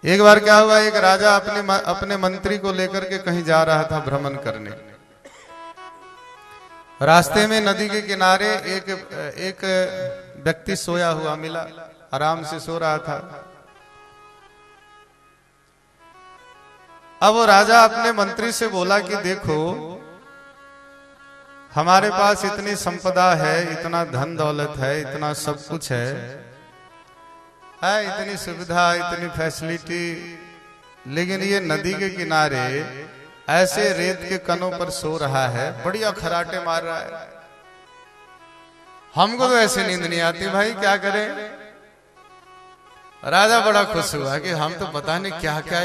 एक बार क्या हुआ, एक राजा अपने मंत्री को लेकर के कहीं जा रहा था भ्रमण करने। रास्ते में नदी के किनारे एक व्यक्ति सोया हुआ मिला, आराम से सो रहा था। अब वो राजा अपने मंत्री से बोला कि देखो, हमारे पास इतनी संपदा है, इतना धन दौलत है, इतना सब कुछ है, इतनी सुविधा, इतनी फैसिलिटी, लेकिन ये नदी के किनारे ऐसे रेत के कनों पर सो रहा है, बढ़िया खराटे मार रहा है। हमको तो ऐसे नींद नहीं आती भाई, क्या करें। राजा बड़ा खुश हुआ कि हम तो पता नहीं क्या क्या,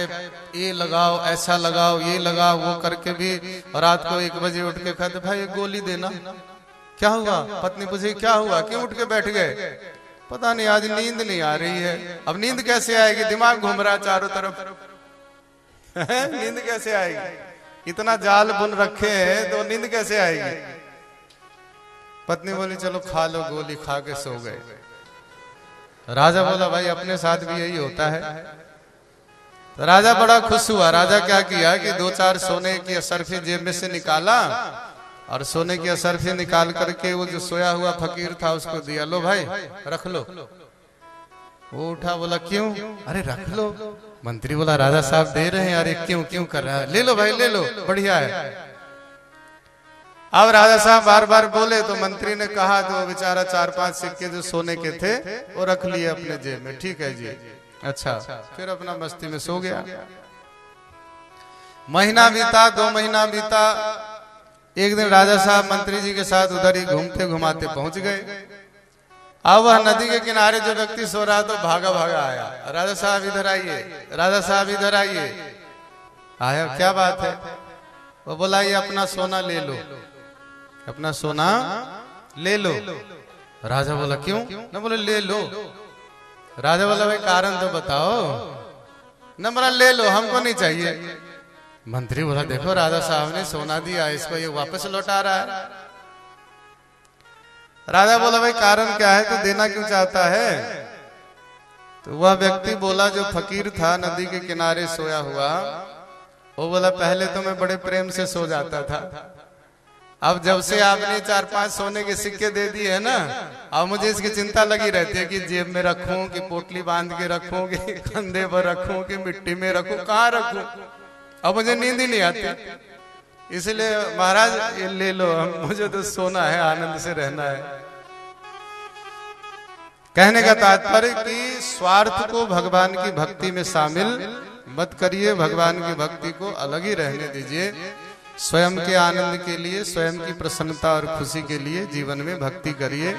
ये लगाओ, ऐसा लगाओ, ये लगाओ, वो करके भी रात को 1 बजे उठ के कहते भाई एक गोली देना। क्या हुआ? पत्नी पूछी क्या हुआ, क्यों उठ के बैठ गए? पता नहीं आज नींद नहीं आ रही है। अब नींद कैसे आएगी, दिमाग घूम रहा है चारों तरफ। नींद कैसे आएगी, इतना जाल बुन रखे हैं तो नींद कैसे आएगी। पत्नी बोली चलो खा लो गोली, खा के सो गए। राजा बोला भाई अपने साथ भी यही होता है। तो राजा बड़ा खुश हुआ। राजा क्या किया कि 2-4 सोने की असरफी जेब में से निकाला और सोने की असरफी निकाल करके वो जो सोया हुआ फकीर था उसको दिया, लो भाई रख लो। वो उठा, बोला क्यों? अरे रख लो। मंत्री बोला राजा साहब दे रहे हैं, अरे क्यों क्यों कर रहा है, ले लो भाई ले लो, बढ़िया है। अब राजा साहब बार बार बोले तो मंत्री ने कहा, तो बेचारा 4-5 सिक्के जो सोने के थे वो रख लिए अपने जेब में। ठीक है जी, अच्छा। फिर अपना मस्ती में सो गया। महीना बीता, 2 महीना बीता। एक दिन राजा साहब मंत्री जी के साथ उधर ही घूमते घुमाते पहुंच गए। अब वह नदी के किनारे जो व्यक्ति सो रहा तो भागा भागा आया, राजा साहब इधर आइए, राजा साहब इधर आइए। आया, क्या बात है? वो बोला ये अपना सोना ले लो, अपना सोना ले लो। राजा बोला क्यों? न बोले ले लो। राजा बोला भाई कारण तो बताओ। न बोला ले लो, हमको नहीं चाहिए। मंत्री बोला देखो राजा साहब ने सोना दिया, इसको ये वापस लौटा रहा है। राजा बोला भाई कारण क्या है, तो देना क्यों चाहता है? तो वह व्यक्ति बोला जो फकीर था नदी के किनारे सोया हुआ, वो बोला पहले तो मैं बड़े प्रेम से सो जाता था, अब जब से आपने 4-5 सोने के सिक्के दे दिए है ना, अब मुझे इसकी चिंता लगी रहती है कि जेब में रखूं कि पोटली बांध के रखूं कि कंधे पर रखूं कि मिट्टी में रखूं, कहाँ रखूं। अब मुझे नींद ही नहीं आती। इसलिए महाराज ये ले लो, मुझे तो सोना है, आनंद से रहना है। कहने का तात्पर्य कि स्वार्थ को भगवान की भक्ति में शामिल मत करिए, भगवान की भक्ति को अलग ही रहने दीजिए। स्वयं के आनंद के लिए, स्वयं की प्रसन्नता और खुशी के लिए जीवन में भक्ति करिए।